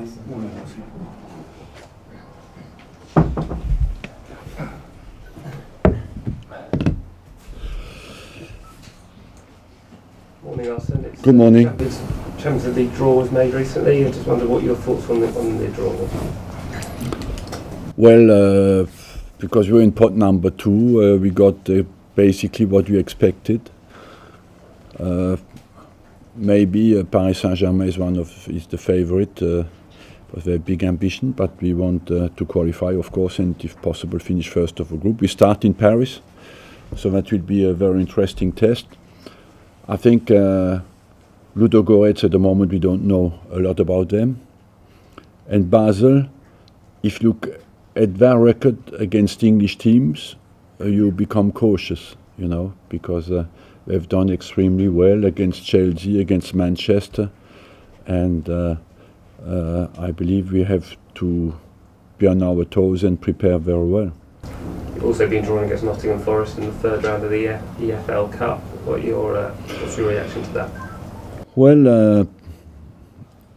Morning, Arsene. Good morning. Champions League draw was made recently. I just wonder what your thoughts on the draw were. Well, because we're in pot number 2, we got basically what we expected. Maybe Paris Saint-Germain is the favourite. It was a big ambition, but we want to qualify, of course, and if possible finish first of the group. We start in Paris, so that will be a very interesting test. I think Ludogorets at the moment we don't know a lot about them. And Basel, if you look at their record against English teams, you become cautious, you know, because they've done extremely well against Chelsea, against Manchester, and I believe we have to be on our toes and prepare very well. You've also been drawn against Nottingham Forest in the third round of the EFL Cup. What's your reaction to that? Well,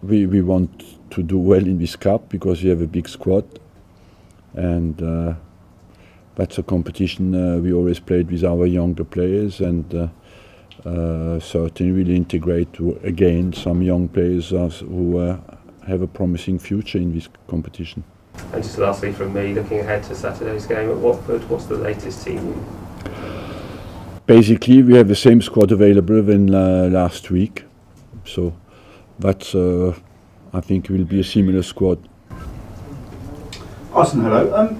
we want to do well in this cup because we have a big squad, and that's a competition we always played with our younger players, and certainly we'll integrate again some young players who have a promising future in this competition. And just lastly from me, looking ahead to Saturday's game at Watford, what's the latest team? Basically, we have the same squad available than last week, so that's I think will be a similar squad. Arsene, hello.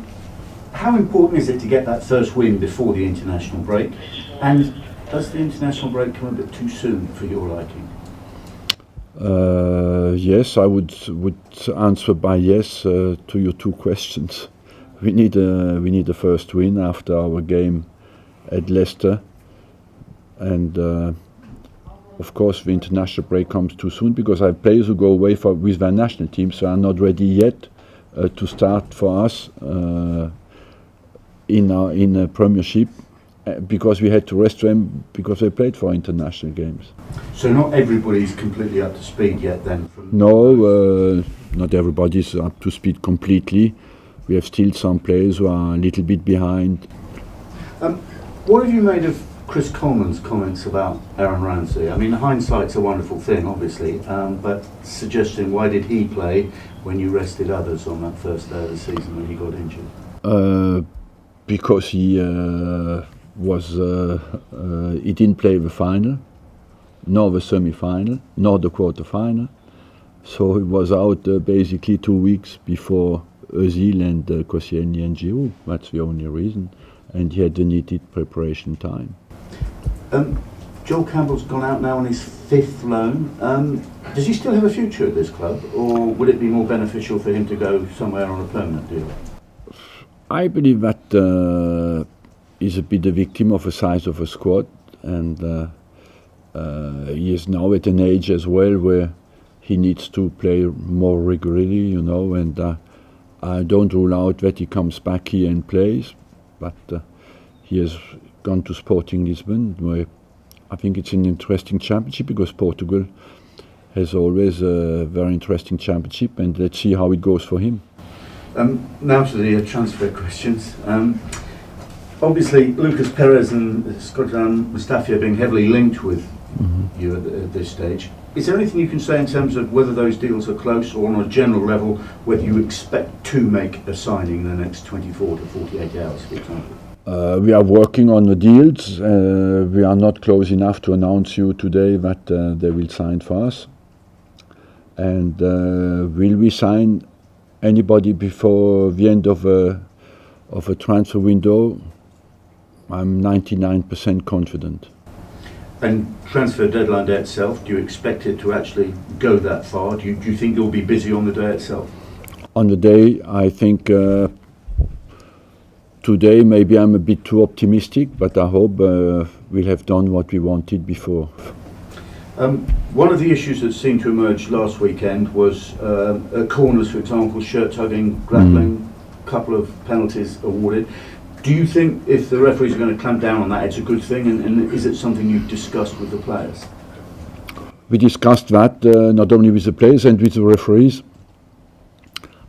How important is it to get that first win before the international break? And does the international break come a bit too soon for your liking? Yes, I would answer by yes to your two questions. We need a first win after our game at Leicester, and of course the international break comes too soon because I have players who go away with their national teams, so are not ready yet to start for us in a Premiership. Because we had to rest them because they played for international games. So not everybody's completely up to speed yet then? No, not everybody's up to speed completely. We have still some players who are a little bit behind. What have you made of Chris Coleman's comments about Aaron Ramsey? I mean, hindsight's a wonderful thing, obviously, but suggesting why did he play when you rested others on that first day of the season when he got injured? Because he he didn't play the final, nor the semi-final, nor the quarter-final. So he was out basically 2 weeks before Özil and Koscielny and Giroud. That's the only reason. And he had the needed preparation time. Joel Campbell's gone out now on his 5th loan. Does he still have a future at this club, or would it be more beneficial for him to go somewhere on a permanent deal? I believe that he's a bit a victim of the size of a squad, and he is now at an age as well where he needs to play more regularly, you know, and I don't rule out that he comes back here and plays, but he has gone to Sporting Lisbon, where I think it's an interesting championship because Portugal has always a very interesting championship, and let's see how it goes for him. Now to the transfer questions. Obviously, Lucas Perez and Shkodran Mustafi are being heavily linked with you at this stage. Is there anything you can say in terms of whether those deals are close, or on a general level, whether you expect to make a signing in the next 24 to 48 hours, for example? We are working on the deals. We are not close enough to announce you today that they will sign for us. And will we sign anybody before the end of a transfer window? I'm 99% confident. And transfer deadline day itself, do you expect it to actually go that far? Do you think you'll be busy on the day itself? On the day, I think today maybe I'm a bit too optimistic, but I hope we'll have done what we wanted before. One of the issues that seemed to emerge last weekend was corners, for example, shirt-tugging, grappling, couple of penalties awarded. Do you think if the referees are going to clamp down on that, it's a good thing, and is it something you've discussed with the players? We discussed that not only with the players and with the referees,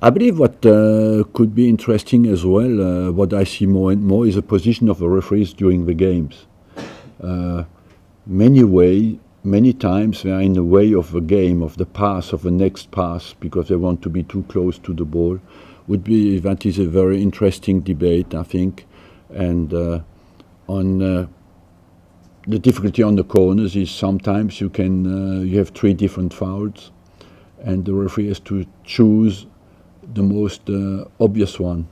I believe what could be interesting as well, what I see more and more, is the position of the referees during the games. Many times they are in the way of the game, of the pass, of the next pass, because they want to be too close to the ball. That is a very interesting debate, I think. And on the difficulty on the corners is sometimes you have 3 different fouls, and the referee has to choose the most obvious one.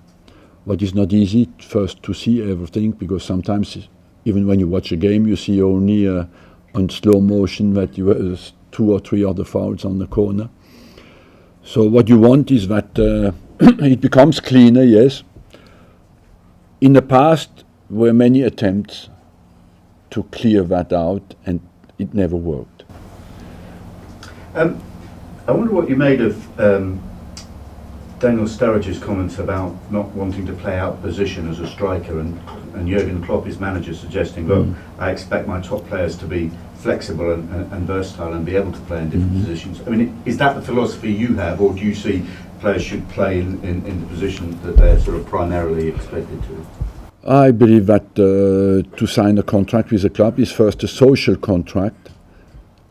What is not easy first to see everything, because sometimes even when you watch a game you see only on slow motion that you have 2 or 3 other fouls on the corner. So what you want is that it becomes cleaner, yes. In the past were many attempts to clear that out, and it never worked. I wonder what you made of Daniel Sturridge's comments about not wanting to play out position as a striker, and Jurgen Klopp, his manager, suggesting, look, I expect my top players to be flexible and versatile and be able to play in different positions. I mean, is that the philosophy you have, or do you see players should play in the position that they're sort of primarily expected to? I believe that to sign a contract with a club is first a social contract,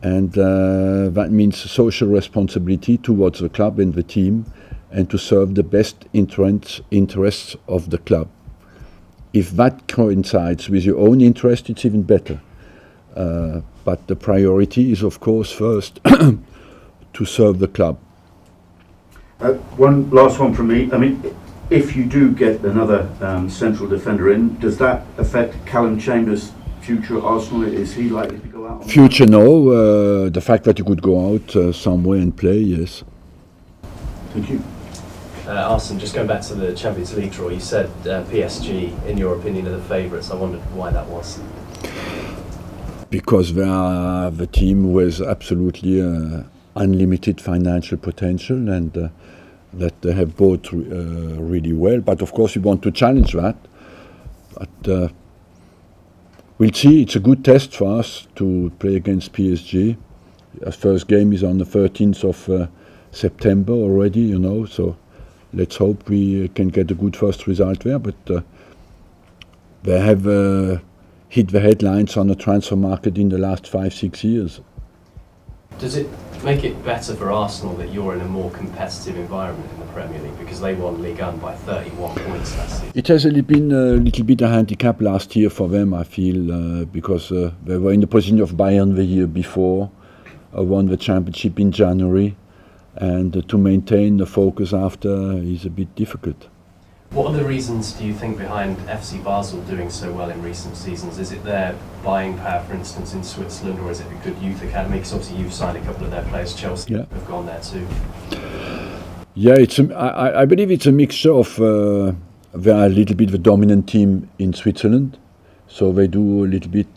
and that means social responsibility towards the club and the team, and to serve the best interests of the club. If that coincides with your own interest, it's even better. But the priority is, of course, first to serve the club. One last one from me. I mean, if you do get another central defender in, does that affect Callum Chambers' future at Arsenal? Is he likely to go out? Future, no. The fact that he could go out somewhere and play, yes. Thank you. Arsene, just going back to the Champions League draw, you said PSG, in your opinion, are the favourites. I wondered why that was. Because they are the team with absolutely unlimited financial potential, and that they have bought really well. But of course we want to challenge that. But we'll see. It's a good test for us to play against PSG. Our first game is on the 13th of September already, you know, so let's hope we can get a good first result there. But they have hit the headlines on the transfer market in the last 5-6 years. Does it make it better for Arsenal that you're in a more competitive environment in the Premier League, because they won Ligue 1 by 31 points last season? It has been a little bit a handicap last year for them, I feel, because they were in the position of Bayern the year before, won the championship in January, and to maintain the focus after is a bit difficult. What are the reasons, do you think, behind FC Basel doing so well in recent seasons? Is it their buying power, for instance, in Switzerland, or is it a good youth academy? Because obviously you've signed a couple of their players. Chelsea have gone there too. Yeah, I believe it's a mixture of they are a little bit the dominant team in Switzerland, so they do a little bit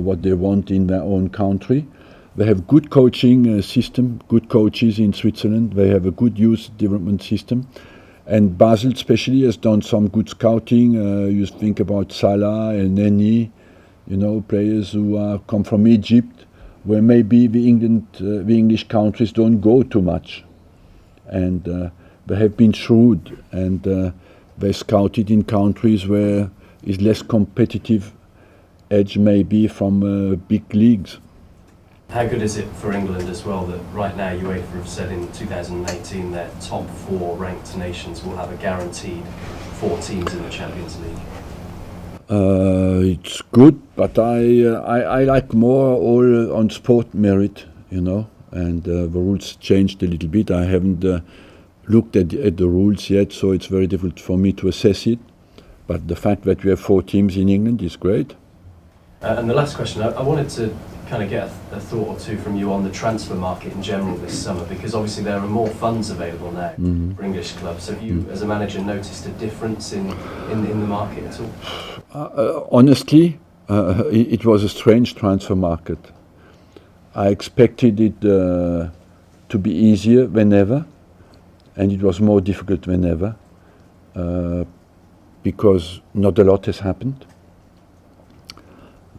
what they want in their own country. They have good coaching system, good coaches in Switzerland. They have a good youth development system. And Basel especially has done some good scouting. You think about Salah and Neni, you know, players who come from Egypt, where maybe the English countries don't go too much. And they have been shrewd, and they scouted in countries where is less competitive edge maybe from big leagues. How good is it for England as well that right now UEFA have said in 2018 their top 4 ranked nations will have a guaranteed 4 teams in the Champions League? It's good, but I like more all on sport merit, you know, and the rules changed a little bit. I haven't looked at the rules yet, so it's very difficult for me to assess it. But the fact that we have 4 teams in England is great. And the last question, I wanted to kind of get a thought or two from you on the transfer market in general this summer, because obviously there are more funds available now for English clubs. Have you, as a manager, noticed a difference in the market at all? Honestly, it was a strange transfer market. I expected it to be easier than ever, and it was more difficult than ever, because not a lot has happened.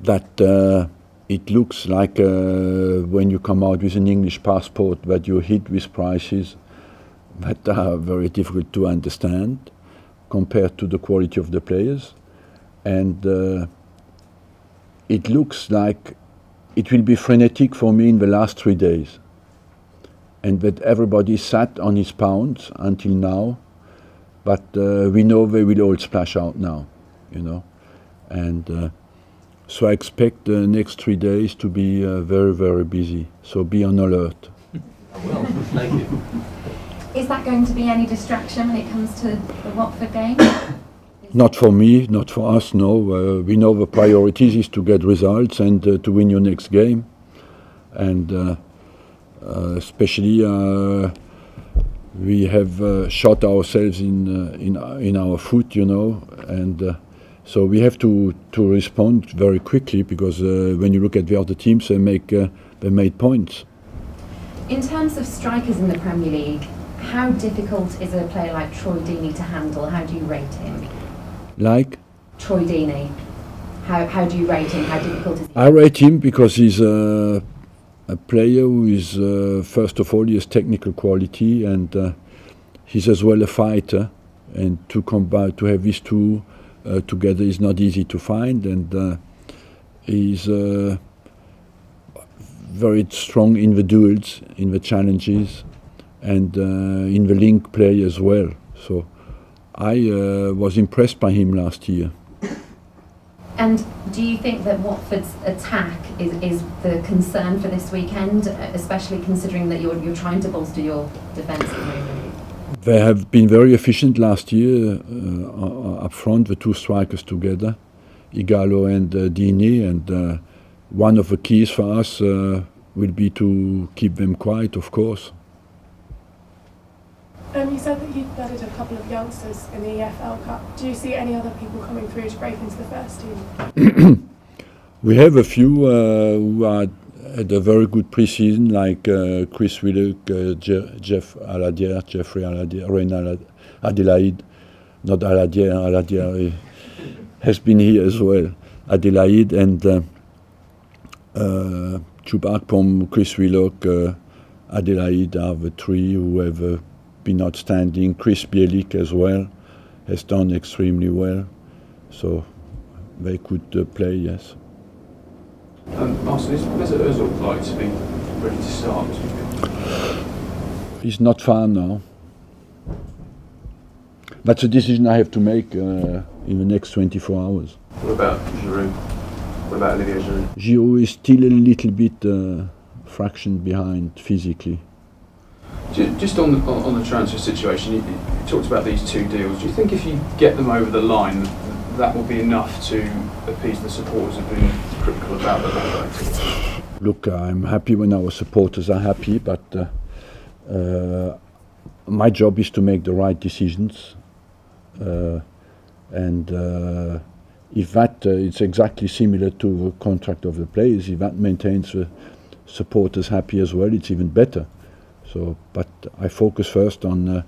That it looks like when you come out with an English passport that you're hit with prices that are very difficult to understand compared to the quality of the players. And it looks like it will be frenetic for me in the last 3 days. And that everybody sat on his pounds until now, but we know they will all splash out now, you know. And so I expect the next 3 days to be very, very busy. So be on alert. Well, thank you. Is that going to be any distraction when it comes to the Watford game? Not for me, not for us, no. We know the priorities is to get results and to win your next game. And especially we have shot ourselves in our foot, you know, and so we have to respond very quickly, because when you look at the other teams, they made points. In terms of strikers in the Premier League, how difficult is a player like Troy Deeney to handle? How do you rate him? Like? Troy Deeney. How do you rate him? How difficult is he? I rate him because he's a player who is, first of all, he has technical quality, and he's as well a fighter. And to have these two together is not easy to find. And he's very strong in the duels, in the challenges, and in the link play as well. So I was impressed by him last year. And do you think that Watford's attack is the concern for this weekend, especially considering that you're trying to bolster your defence at the moment? They have been very efficient last year up front, the two strikers together, Igalo and Deeney, and one of the keys for us will be to keep them quiet, of course. You said that you've added a couple of youngsters in the EFL Cup. Do you see any other people coming through to break into the first team? We have a few who had a very good pre-season, like Chris Willock, Jeffrey Aladier, Reina Adelaide. Not Aladier, Aladier has been here as well. Adelaide and Chubak from Chris Willock, Adelaide are the three who have been outstanding. Chris Bielik as well has done extremely well, so they could play, yes. Arsene, is Mesut Ozil like to be ready to start this weekend? He's not far now. That's a decision I have to make in the next 24 hours. What about Giroud? What about Olivier Giroud? Giroud is still a little bit fraction behind physically. Just on the transfer situation, you talked about these two deals. Do you think if you get them over the line, that will be enough to appease the supporters who have been critical about them? Look, I'm happy when our supporters are happy, but my job is to make the right decisions. And if that it's exactly similar to the contract of the players, if that maintains the supporters happy as well, it's even better. So, but I focus first on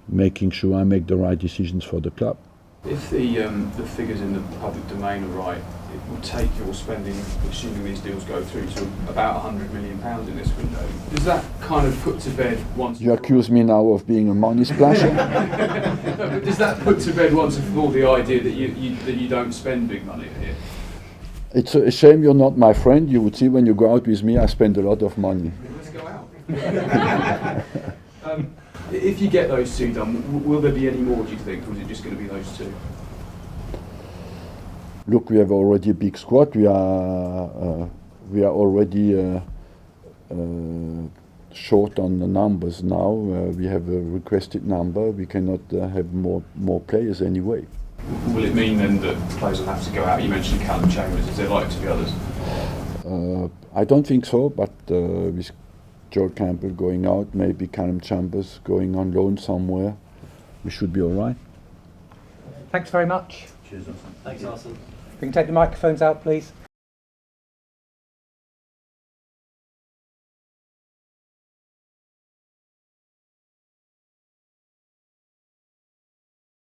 making sure I make the right decisions for the club. If the figures in the public domain are right, it will take your spending, assuming these deals go through, to about £100 million in this window. Does that kind of put to bed once... You accuse me now of being a money splasher? No, but does that put to bed once and for all the idea that you don't spend big money here? It's a shame you're not my friend. You would see when you go out with me, I spend a lot of money. Let's go out. If you get those two done, will there be any more, do you think, or is it just going to be those two? Look, we have already a big squad. We are already short on the numbers now. We have a requested number. We cannot have more players anyway. Will it mean then that players will have to go out? You mentioned Callum Chambers. Is there likely to be others? I don't think so, but with Joel Campbell going out, maybe Callum Chambers going on loan somewhere, we should be all right. Thanks very much. Cheers, Arsene. Thanks, Arsene. We can take the microphones out, please.